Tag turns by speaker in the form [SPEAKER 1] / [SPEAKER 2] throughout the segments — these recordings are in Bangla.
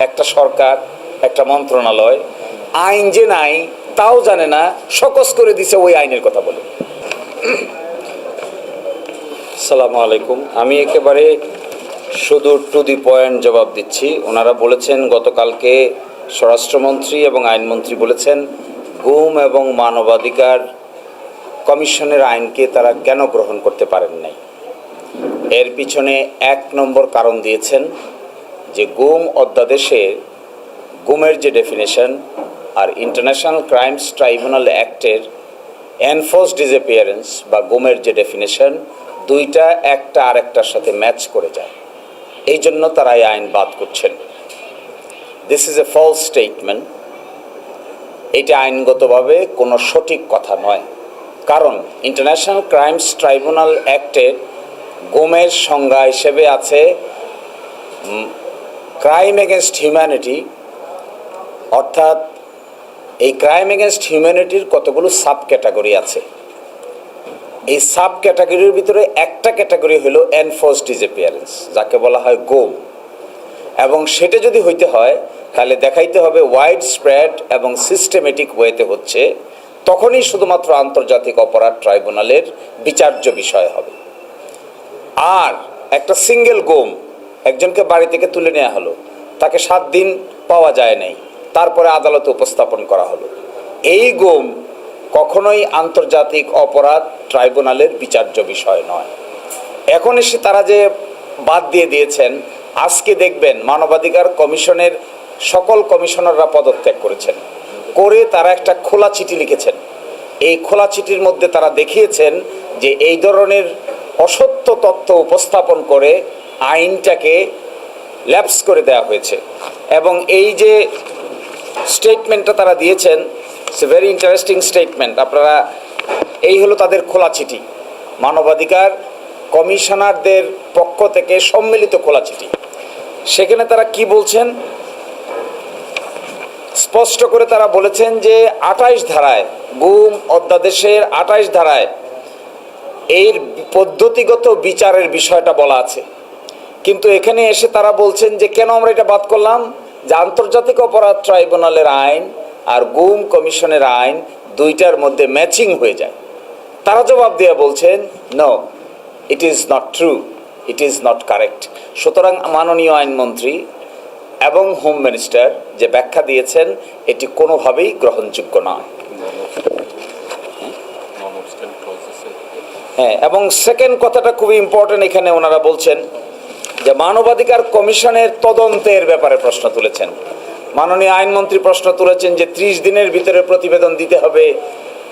[SPEAKER 1] একটা সরকার, একটা মন্ত্রণালয় আইন যে নাই তাও জানে না, সকস করে দিছে ওই আইনের কথা বলে। আসসালামু আলাইকুম। আমি একেবারে শুধু টু দি পয়েন্ট জবাব দিচ্ছি। ওনারা বলেছেন গতকালকে স্বরাষ্ট্রমন্ত্রী এবং আইনমন্ত্রী বলেছেন গুম এবং মানবাধিকার কমিশনের আইনকে তারা কেন গ্রহণ করতে পারেন নাই। এর পিছনে এক নম্বর কারণ দিয়েছেন যে গুম অধ্যাদেশে গুমের যে ডেফিনেশন আর ইন্টারন্যাশনাল ক্রাইমস ট্রাইব্যুনাল অ্যাক্টের এনফোর্স ডিসঅ্যাপিয়ারেন্স বা গুমের যে ডেফিনেশন, দুইটা একটা আরেকটার সাথে ম্যাচ করে যায়, এই জন্য তারা এই আইন বাদ করছেন। This is a false statement. এটা আইনগতভাবে কোনো সঠিক কথা নয়, কারণ ইন্টারন্যাশনাল ক্রাইমস ট্রাইব্যুনাল অ্যাক্টের গুমের সংজ্ঞা হিসেবে আছে ক্রাইম এগেনস্ট হিউম্যানিটি, অর্থাৎ এই ক্রাইম এগেনস্ট হিউম্যানিটির কতগুলো সাব ক্যাটাগরি আছে। এই সাব ক্যাটাগরির ভিতরে একটা ক্যাটাগরি হলো এনফোর্সড ডিসঅ্যাপিয়ারেন্স, যাকে বলা হয় গুম। এবং সেটা যদি হইতে হয় তাহলে দেখাইতে হবে ওয়াইড স্প্রেড এবং সিস্টেমেটিক ওয়েতে হচ্ছে, তখনই শুধুমাত্র আন্তর্জাতিক অপরাধ ট্রাইব্যুনালের বিচার্য বিষয় হবে। আর একটা সিঙ্গেল গুম, একজনকে বাড়ি থেকে তুলে নেওয়া হলো, তাকে 7 দিন পাওয়া যায় নাই, তারপরে আদালতে উপস্থাপন করা হলো, এই গুম কখনোই আন্তর্জাতিক অপরাধ ট্রাইব্যুনালের বিচার্য বিষয় নয়। এখন এসে তারা যে বাদ দিয়ে দিয়েছেন, আজকে দেখবেন মানবাধিকার কমিশনের সকল কমিশনাররা পদত্যাগ করেছেন, করে তারা একটা খোলা চিঠি লিখেছেন। এই খোলা চিঠির মধ্যে তারা দেখিয়েছেন যে এই ধরনের অসত্য তথ্য উপস্থাপন করে আইনটাকে ল্যাপস করে দেওয়া হয়েছে। এবং এই যে স্টেটমেন্টটা তারা দিয়েছেন, it's a very interesting statement. আপনারা, এই হলো তাদের খোলা চিঠি, মানবাধিকার কমিশনারদের পক্ষ থেকে সম্মিলিত খোলা চিঠি। সেখানে তারা কি বলছেন, স্পষ্ট করে তারা বলেছেন যে 28 ধারায়, গুম অধ্যাদেশের 28 ধারায় এর পদ্ধতিগত বিচারের বিষয়টা বলা আছে। কিন্তু এখানে এসে তারা বলছেন যে কেন আমরা এটা বাদ করলাম, যে আন্তর্জাতিক অপরাধ ট্রাইব্যুনালের আইন আর গুম কমিশনের আইন দুইটার মধ্যে ম্যাচিং হয়ে যায়। তারা জবাব দিয়ে বলছেন no, it is not true, it is not correct. সুতরাং মাননীয় আইনমন্ত্রী এবং হোম মিনিস্টার যে ব্যাখ্যা দিয়েছেন এটি কোনোভাবেই গ্রহণযোগ্য নয়। হ্যাঁ, এবং সেকেন্ড কথাটা খুবই ইম্পর্টেন্ট। এখানে ওনারা বলছেন যে মানবাধিকার কমিশনের তদন্তের ব্যাপারে প্রশ্ন তুলেছেন। মাননীয় আইনমন্ত্রী প্রশ্ন তুলেছেন যে 30 দিনের ভিতরে প্রতিবেদন দিতে হবে,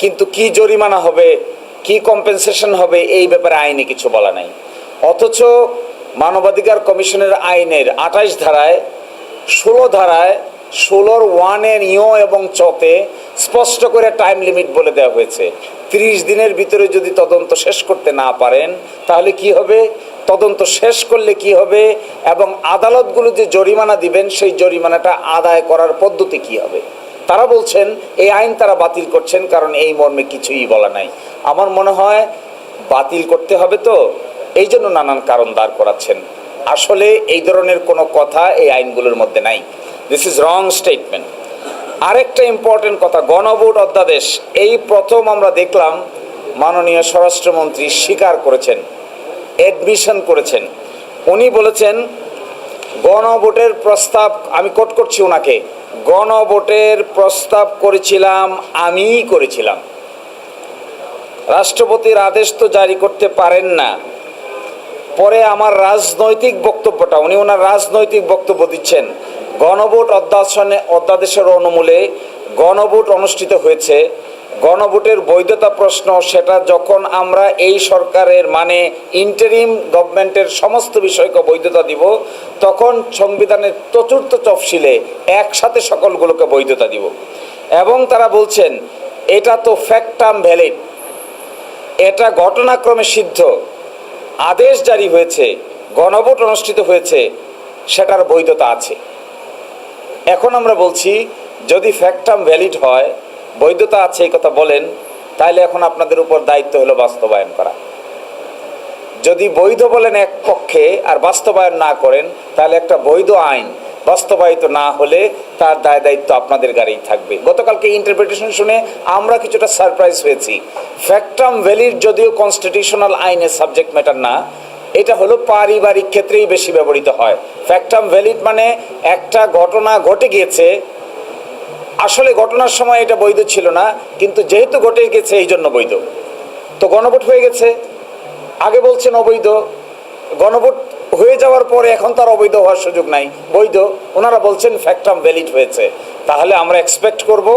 [SPEAKER 1] কিন্তু কি জরিমানা হবে, কি কম্পেনসেশন হবে, এই ব্যাপারে আইনে কিছু বলা নাই। অথচ মানবাধিকার কমিশনের আইনের 28 ধারায় 16 ধারায় 16 1 ইও এবং চতে স্পষ্ট করে টাইম লিমিট বলে দেওয়া হয়েছে। 30 দিনের ভিতরে যদি তদন্ত শেষ করতে না পারেন তাহলে কি হবে, তদন্ত শেষ করলে কি হবে, এবং আদালতগুলো যে জরিমানা দিবেন সেই জরিমানাটা আদায় করার পদ্ধতি কি হবে। তারা বলছেন এই আইন তারা বাতিল করছেন কারণ এই মর্মে কিছুই বলা নাই। আমার মনে হয় বাতিল করতে হবে, তো এই জন্য নানান কারণ দাঁড় করাচ্ছেন। আসলে এই ধরনের কোনো কথা এই আইনগুলোর মধ্যে নাই। This is wrong statement. আরেকটা ইম্পর্টেন্ট কথা, গণভোট অধ্যাদেশ এই প্রথম আমরা দেখলাম মাননীয় স্বরাষ্ট্রমন্ত্রী স্বীকার করেছেন, অ্যাডমিশন করেছেন। উনি বলেছেন গণভোটের প্রস্তাব, আমি কোট করছি ওনাকে, গণভোটের প্রস্তাব করেছিলাম আমিই করেছিলাম, রাষ্ট্রপতির আদেশ তো জারি করতে পারেন না। পরে আমার রাজনৈতিক বক্তব্যটা, উনি ওনার রাজনৈতিক বক্তব্য দিচ্ছেন, গণভোট অধ্যাদেশের অনুমূলে গণভোট অনুষ্ঠিত হয়েছে, গণভোটের বৈধতা প্রশ্ন সেটা যখন আমরা এই সরকারের মানে ইন্টারিম গভর্নমেন্টের সমস্ত বিষয়কে বৈধতা দিব, তখন সংবিধানের চতুর্থ তফসিলে একসাথে সকলগুলোকে বৈধতা দিব। এবং তারা বলছেন এটা তো ফ্যাক্টাম ভ্যালিড, এটা ঘটনাক্রমে সিদ্ধ, আদেশ জারি হয়েছে, গণভোট অনুষ্ঠিত হয়েছে, সেটার বৈধতা আছে। এখন আমরা বলছি যদি ফ্যাক্টাম ভ্যালিড হয়, বৈধতা আছে এই কথা বলেন, তাহলে এখন আপনাদের উপর দায়িত্ব হলো বাস্তবায়ন করা। যদি বৈধ বলেন এক পক্ষে আর বাস্তবায়ন না করেন, তাহলে একটা বৈধ আইন বাস্তবায়িত না হলে তার দায় দায়িত্ব আপনাদের গাড়িই থাকবে। গতকালকে ইন্টারপ্রিটেশন শুনে আমরা কিছুটা সারপ্রাইজ হয়েছি। ফ্যাক্টাম ভ্যালির যদিও কনস্টিটিউশনাল আইনের সাবজেক্ট ম্যাটার না, এটা হলো পারিবারিক ক্ষেত্রেই বেশি ব্যবহৃত হয়। ফ্যাক্টাম ভ্যালিড মানে একটা ঘটনা ঘটে গিয়েছে, আসলে ঘটনার সময় এটা বৈধ ছিল না, কিন্তু যেহেতু ঘটে গেছে এই জন্য বৈধ। তো গণভোট হয়ে গেছে, আগে বলছেন অবৈধ, গণভোট হয়ে যাওয়ার পরে এখন তার অবৈধ হওয়ার সুযোগ নাই, বৈধ। ওনারা বলছেন ফ্যাক্টাম ভ্যালিড হয়েছে, তাহলে আমরা এক্সপেক্ট করব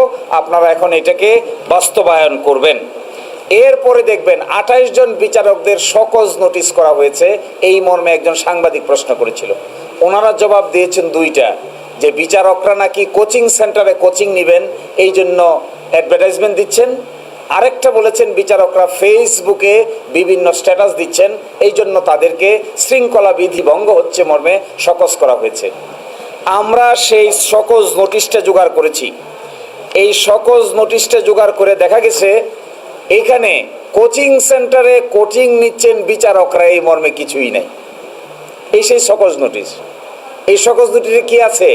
[SPEAKER 1] আপনারা এখন এটাকে বাস্তবায়ন করবেন। এরপরে দেখবেন 28 জন বিচারকদের সকজ নোটিশ করা হয়েছে, এই মর্মে একজন সাংবাদিক প্রশ্ন করেছিল। ওনারা জবাব দিয়েছেন দুইটা, যে বিচারকরা নাকি কোচিং সেন্টারে কোচিং নেবেন এই জন্য অ্যাডভার্টাইজমেন্ট দিচ্ছেন, আরেকটা বলেছেন বিচারকরা ফেসবুকে বিভিন্ন স্ট্যাটাস দিচ্ছেন এই জন্য তাদেরকে শৃঙ্খলা বিধি ভঙ্গ হচ্ছে মর্মে সকজ করা হয়েছে। আমরা সেই সকজ নোটিশটা জোগাড় করেছি। এই সকজ নোটিশটা জোগাড় করে দেখা গেছে এখানে কোচিং সেন্টারে কোচিং নিচ্ছেন বিচারকরা এই মর্মে কিছুই নাই। এই সেই সকজ নোটিশ। এই সকজ নোটিশে কি আছে?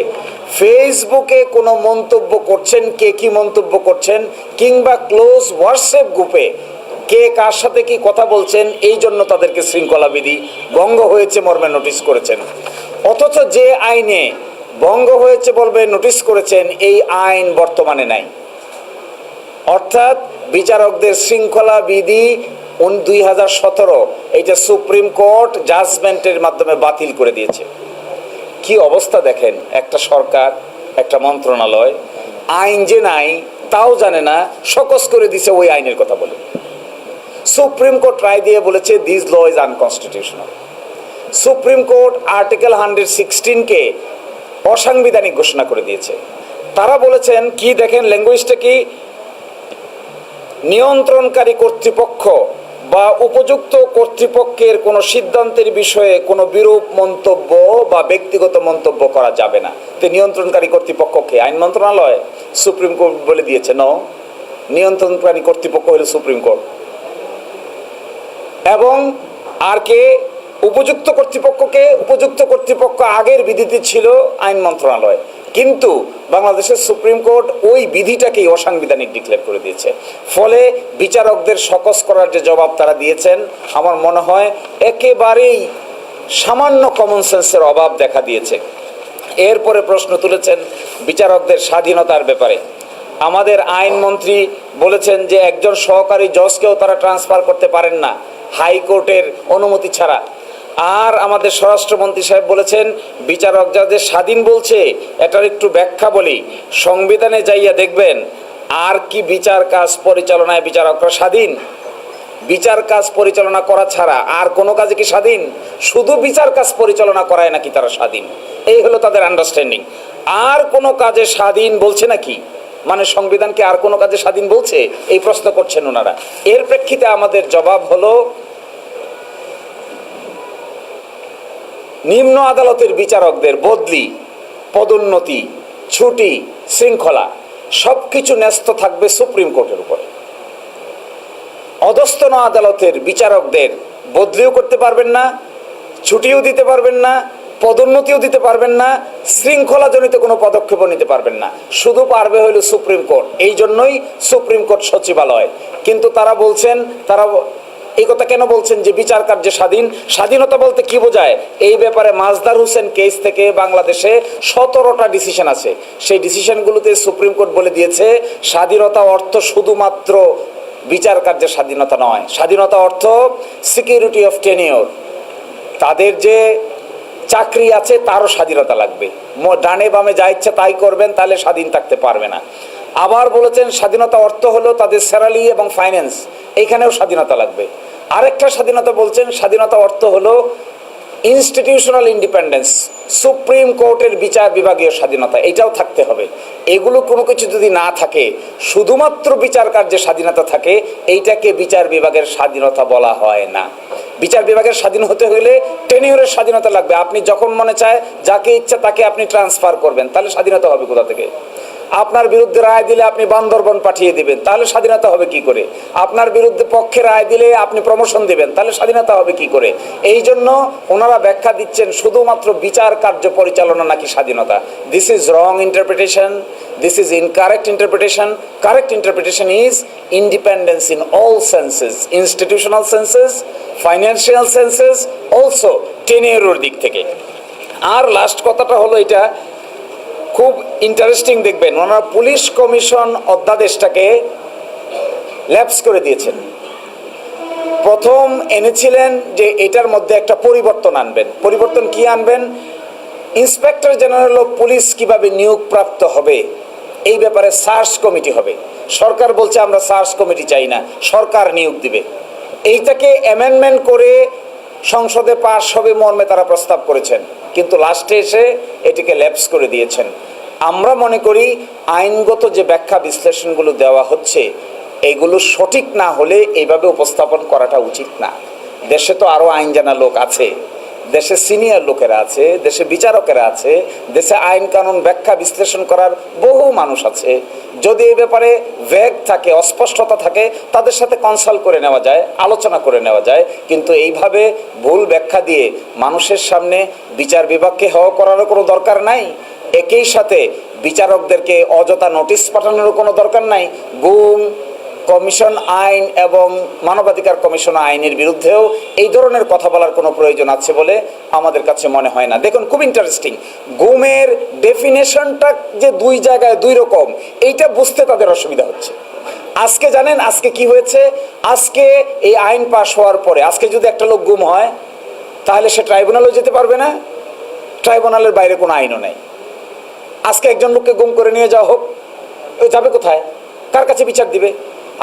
[SPEAKER 1] ফেসবুকে কোনো মন্তব্য করছেন, কে কি মন্তব্য করছেন, কিংবা ক্লোজ হোয়াটসঅ্যাপ গ্রুপে কে কার সাথে কি কথা বলছেন, এই জন্য তাদেরকে শৃঙ্খলা বিধি ভঙ্গ হয়েছে মর্মে নোটিশ করেছেন। অথচ যে আইনে ভঙ্গ হয়েছে বলবে নোটিশ করেছেন, এই আইন বর্তমানে নাই। অর্থাৎ বিচারকদের শৃঙ্খলা বিধি 2017 এইটা সুপ্রিম কোর্ট জাজমেন্টের মাধ্যমে বাতিল করে দিয়েছে। কি অবস্থা দেখেন, একটা সরকার, একটা মন্ত্রণালয় আইন যে নাই তাও জানে না, সকস করে দিছে ওই আইনের কথা বলে। সুপ্রিম কোর্ট রায় দিয়ে বলেছে this law is unconstitutional. Supreme court article 116-কে অসাংবিধানিক ঘোষণা করে দিয়েছে। তারা বলেছেন কি দেখেন ল্যাঙ্গুয়েজটা কি, নিয়ন্ত্রণকারী কর্তৃপক্ষ বা উপযুক্ত কর্তৃপক্ষের কোনো সিদ্ধান্তের বিষয়ে কোনো বিরূপ মন্তব্য বা ব্যক্তিগত মন্তব্য করা যাবে না। তো নিয়ন্ত্রণকারী কর্তৃপক্ষকে আইন মন্ত্রণালয়, সুপ্রিম কোর্ট বলে দিয়েছে ন, নিয়ন্ত্রণকারী কর্তৃপক্ষ হলো সুপ্রিম কোর্ট। এবং আর কে উপযুক্ত কর্তৃপক্ষকে, উপযুক্ত কর্তৃপক্ষ আগের বিধিতে ছিল আইন মন্ত্রণালয়, কিন্তু বাংলাদেশের সুপ্রিম কোর্ট ওই বিধিটাকেই অসাংবিধানিক ডিক্লেয়ার করে দিয়েছে। ফলে বিচারকদের সকস করার যে জবাব তারা দিয়েছেন, আমার মনে হয় একেবারেই সামান্য কমন সেন্সের অভাব দেখা দিয়েছে। এরপরে প্রশ্ন তুলেছেন বিচারকদের স্বাধীনতার ব্যাপারে। আমাদের আইনমন্ত্রী বলেছেন যে একজন সহকারী জজকেও তারা ট্রান্সফার করতে পারেন না হাইকোর্টের অনুমতি ছাড়া। আর আমাদের স্বরাষ্ট্রমন্ত্রী সাহেব বলেছেন বিচারক যাদের স্বাধীন বলছে, এটার একটু ব্যাখ্যা বলি। সংবিধানে যাইয়া দেখবেন আর কি বিচার কাজ পরিচালনায় বিচারকরা স্বাধীন? বিচার কাজ পরিচালনা করা ছাড়া আর কোনো কাজে কি স্বাধীন? শুধু বিচার কাজ পরিচালনা করায় নাকি তারা স্বাধীন, এই হলো তাদের আন্ডারস্ট্যান্ডিং। আর কোনো কাজে স্বাধীন বলছে নাকি, মানে সংবিধানকে আর কোনো কাজে স্বাধীন বলছে, এই প্রশ্ন করছেন ওনারা। এর প্রেক্ষিতে আমাদের জবাব হলো নিম্ন আদালতের বিচারকদের বদলি, পদোন্নতি, ছুটি, শৃঙ্খলা সবকিছু ন্যস্ত থাকবে সুপ্রিম কোর্টের উপরে। অধস্তন আদালতের বিচারকদের বদলিও করতে পারবেন না, ছুটিও দিতে পারবেন না, পদোন্নতিও দিতে পারবেন না, শৃঙ্খলাজনিত কোনো পদক্ষেপও নিতে পারবেন না, শুধু পারবে হলো সুপ্রিম কোর্ট। এই জন্যই সুপ্রিম কোর্ট সচিবালয়। কিন্তু তারা বলছেন, তারা এই কথা কেন বলছেন যে বিচার কার্যে স্বাধীন? স্বাধীনতা বলতে কি বোঝায়? এই ব্যাপারে মাজদার হোসেন কেস থেকে বাংলাদেশে 17টা ডিসিশন আছে। সেই ডিসিশনগুলোতে সুপ্রিম কোর্ট বলে দিয়েছে স্বাধীনতা অর্থ শুধুমাত্র বিচার কার্যের স্বাধীনতা নয়, স্বাধীনতা অর্থ সিকিউরিটি অফ টেনিওর, তাদের যে চাকরি আছে তারও স্বাধীনতা লাগবে। ডানে বামে যা ইচ্ছা তাই করবেন, তাহলে স্বাধীন থাকতে পারবে না। আবার বলেছেন স্বাধীনতা অর্থ হলো তাদের স্যালারি এবং ফাইন্যান্স, এইখানেও স্বাধীনতা লাগবে। আরেকটা স্বাধীনতা বলছেন স্বাধীনতা অর্থ হলো ইনস্টিটিউশনাল ইন্ডিপেন্ডেন্স, সুপ্রিম কোর্টের বিচার বিভাগীয় স্বাধীনতা, এটাও থাকতে হবে। এগুলো কোনো কিছু যদি না থাকে, শুধুমাত্র বিচার কার্যে স্বাধীনতা থাকে, এইটাকে বিচার বিভাগের স্বাধীনতা বলা হয় না। বিচার বিভাগের স্বাধীন হতে হলে টেনিওরের স্বাধীনতা লাগবে। আপনি যখন মনে চায় যাকে ইচ্ছা তাকে আপনি ট্রান্সফার করবেন, তাহলে স্বাধীনতা হবে কোথা থেকে? আপনার বিরুদ্ধে রায় দিলে আপনি বান্দরবন পাঠিয়ে দিবেন, তাহলে স্বাধীনতা হবে কি করে? আপনার বিরুদ্ধে পক্ষে রায় দিলে আপনি প্রমোশন দিবেন, তাহলে স্বাধীনতা হবে কি করে? এই জন্য ওনারা ব্যাখ্যা দিচ্ছেন শুধুমাত্র বিচার কার্য পরিচালনা নাকি স্বাধীনতা। This is wrong interpretation, this is incorrect interpretation. Correct interpretation is independence in all senses, institutional senses, financial senses, also টেনিয়রের দিক থেকে। আর লাস্ট কথাটা হলো এটা খুব ইন্টারেস্টিং, দেখবেন ওনারা পুলিশ কমিশন অধ্যাদেশটাকে ল্যাপস করে দিয়েছেন। প্রথম এনেছিলেন যে এটার মধ্যে একটা পরিবর্তন আনবেন। পরিবর্তন কি আনবেন? ইন্সপেক্টর জেনারেল অফ পুলিশ কিভাবে নিয়োগপ্রাপ্ত হবে এই ব্যাপারে সার্চ কমিটি হবে। সরকার বলছে আমরা সার্চ কমিটি চাই না, সরকার নিয়োগ দিবে। এইটাকে অ্যামেন্ডমেন্ট করে সংসদে পাশ হবে মর্মে তারা প্রস্তাব করেছেন, কিন্তু লাস্টে এসে এটিকে ল্যাপস করে দিয়েছেন। আমরা মনে করি আইনগত যে ব্যাখ্যা বিশ্লেষণগুলো দেওয়া হচ্ছে এগুলো সঠিক না হলে এইভাবে উপস্থাপন করাটা উচিত না। দেশে তো আরও আইন জানা লোক আছে, দেশে সিনিয়র লোকেরা আছে, দেশে বিচারকেরা আছে, দেশে আইন কানুন ব্যাখ্যা বিশ্লেষণ করার বহু মানুষ আছে। যদি এই ব্যাপারে ভ্যাগ থাকে, অস্পষ্টতা থাকে, তাদের সাথে কনসাল্ট করে নেওয়া যায়, আলোচনা করে নেওয়া যায়। কিন্তু এইভাবে ভুল ব্যাখ্যা দিয়ে মানুষের সামনে বিচার বিভাগকে হেয় করারও কোনো দরকার নাই। একই সাথে বিচারকদেরকে অযথা নোটিশ পাঠানোরও কোনো দরকার নাই। গুম কমিশন আইন এবং মানবাধিকার কমিশন আইনের বিরুদ্ধেও এই ধরনের কথা বলার কোনো প্রয়োজন আছে বলে আমাদের কাছে মনে হয় না। দেখুন, খুব ইন্টারেস্টিং, গুমের ডেফিনেশনটা যে দুই জায়গায় দুই রকম, এইটা বুঝতে তাদের অসুবিধা হচ্ছে। আজকে জানেন আজকে কি হয়েছে? আজকে এই আইন পাশ হওয়ার পরে আজকে যদি একটা লোক গুম হয় তাহলে সে ট্রাইব্যুনালও যেতে পারবে না, ট্রাইব্যুনালের বাইরে কোনো আইনও নেই। আজকে একজন লোককে গুম করে নিয়ে যাওয়া হোক, ও যাবে কোথায়? কার কাছে বিচার দিবে?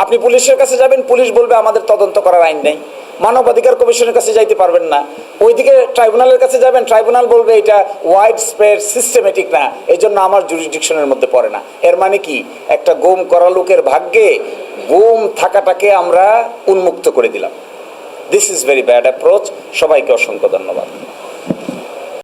[SPEAKER 1] আপনি পুলিশের কাছে যাবেন, পুলিশ বলবে আমাদের তদন্ত করার আইন নেই। মানবাধিকার কমিশনের কাছে যাইতে পারবেন না। ওইদিকে ট্রাইব্যুনালের কাছে যাবেন, ট্রাইব্যুনাল বলবে এটা ওয়াইড স্প্রেড সিস্টেমেটিক না, এই জন্য আমার জুরিসডিকশনের মধ্যে পড়ে না। এর মানে কি? একটা গুম করা লোকের ভাগ্যে গুম থাকাটাকে আমরা উন্মুক্ত করে দিলাম। This is very bad approach. সবাইকে অসংখ্য ধন্যবাদ।